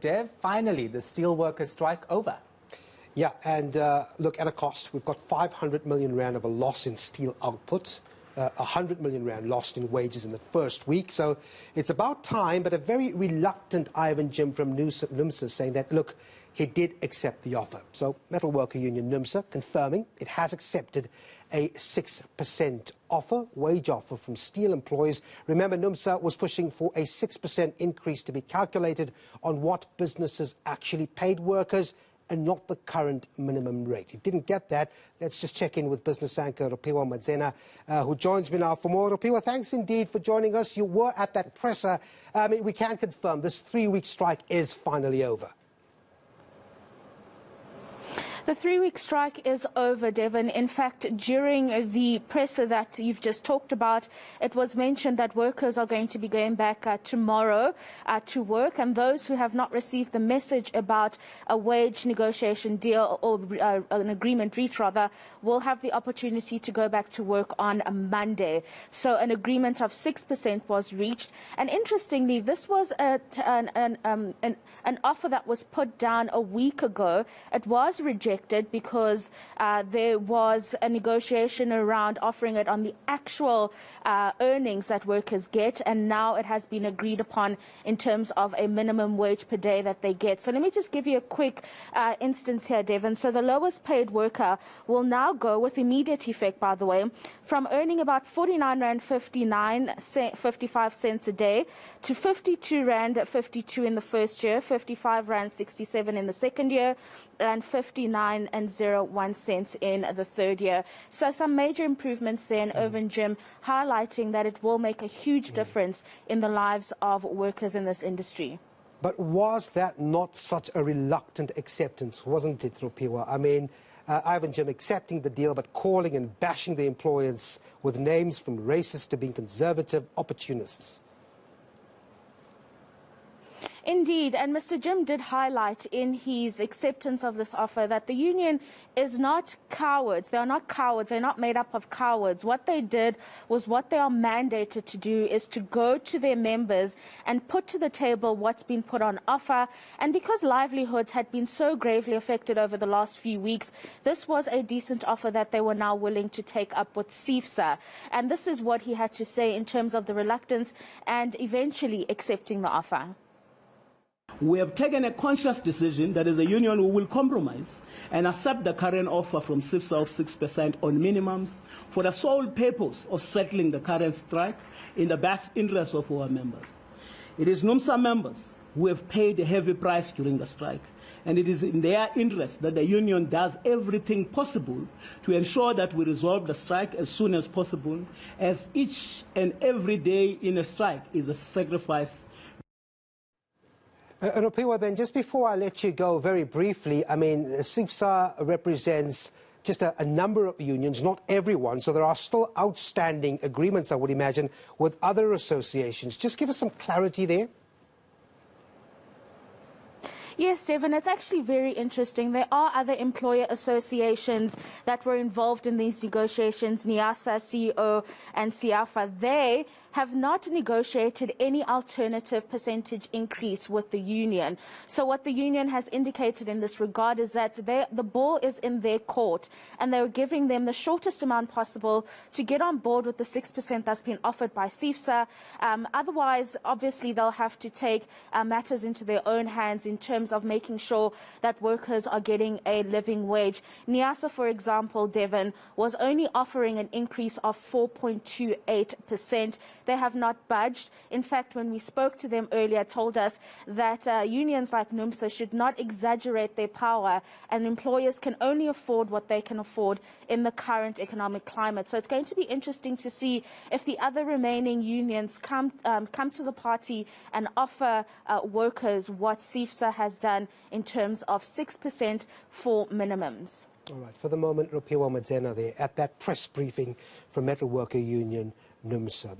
Dev, finally, the steelworkers strike over. Yeah, and look, at a cost, we've got 500 million rand of a loss in steel output, 100 million rand lost in wages in the first week. So it's about time, but a very reluctant Ivan Jim from Numsa saying that, look, he did accept the offer. So Metalworker Union Numsa confirming it has accepted a 6% offer, wage offer from steel employees. Remember, Numsa was pushing for a 6% increase to be calculated on what businesses actually paid workers and not the current minimum rate. He didn't get that. Let's just check in with business anchor Rofhiwa Madzena, who joins me now for more. Rofhiwa, thanks indeed for joining us. You were at that presser. We can confirm this 3-week strike is finally over. The 3-week strike is over, Devon. In fact, during the presser that you've just talked about, it was mentioned that workers are going to be going back tomorrow to work, and those who have not received the message about a wage negotiation deal or an agreement reach, rather, will have the opportunity to go back to work on a Monday. So an agreement of 6% was reached. And interestingly, this was an offer that was put down a week ago. It was rejected because there was a negotiation around offering it on the actual earnings that workers get, and now it has been agreed upon in terms of a minimum wage per day that they get. So let me just give you a quick instance here, Devon. So the lowest paid worker will now go, with immediate effect, by the way, from earning about 49 Rand 55 cents a day to 52 Rand 52 in the first year, 55 Rand 67 in the second year, and 59.01 cents in the third year. So some major improvements there in Irvin Jim, highlighting that it will make a huge difference in the lives of workers in this industry. But was that not such a reluctant acceptance, wasn't it, Rofhiwa? I mean, Ivan Jim accepting the deal, but calling and bashing the employers with names from racist to being conservative opportunists. Indeed, and Mr. Jim did highlight in his acceptance of this offer that the union is not cowards. They are not cowards. They're not made up of cowards. What they did was what they are mandated to do, is to go to their members and put to the table what's been put on offer. And because livelihoods had been so gravely affected over the last few weeks, this was a decent offer that they were now willing to take up with CIFSA. And this is what he had to say in terms of the reluctance and eventually accepting the offer. We have taken a conscious decision that as a union we will compromise and accept the current offer from CIFSA of 6% on minimums for the sole purpose of settling the current strike in the best interest of our members. It is Numsa members who have paid a heavy price during the strike, and it is in their interest that the union does everything possible to ensure that we resolve the strike as soon as possible, as each and every day in a strike is a sacrifice. Rofhiwa, then, just before I let you go, very briefly, I mean, CIFSA represents just a number of unions, not everyone, so there are still outstanding agreements, I would imagine, with other associations. Just give us some clarity there. Yes, Stephen, it's actually very interesting. There are other employer associations that were involved in these negotiations, NIASA, CEO, and SIAFA. They have not negotiated any alternative percentage increase with the union. So what the union has indicated in this regard is that the ball is in their court, and they're giving them the shortest amount possible to get on board with the 6% that's been offered by CIFSA. Otherwise, obviously, they'll have to take matters into their own hands in terms of making sure that workers are getting a living wage. NIASA, for example, Devon, was only offering an increase of 4.28%. They have not budged. In fact, when we spoke to them earlier, told us that unions like Numsa should not exaggerate their power, and employers can only afford what they can afford in the current economic climate. So it's going to be interesting to see if the other remaining unions come to the party and offer workers what CIFSA has done in terms of 6% for minimums. All right. For the moment, Rofhiwa Madzena there at that press briefing from Metalworker Union Numsa.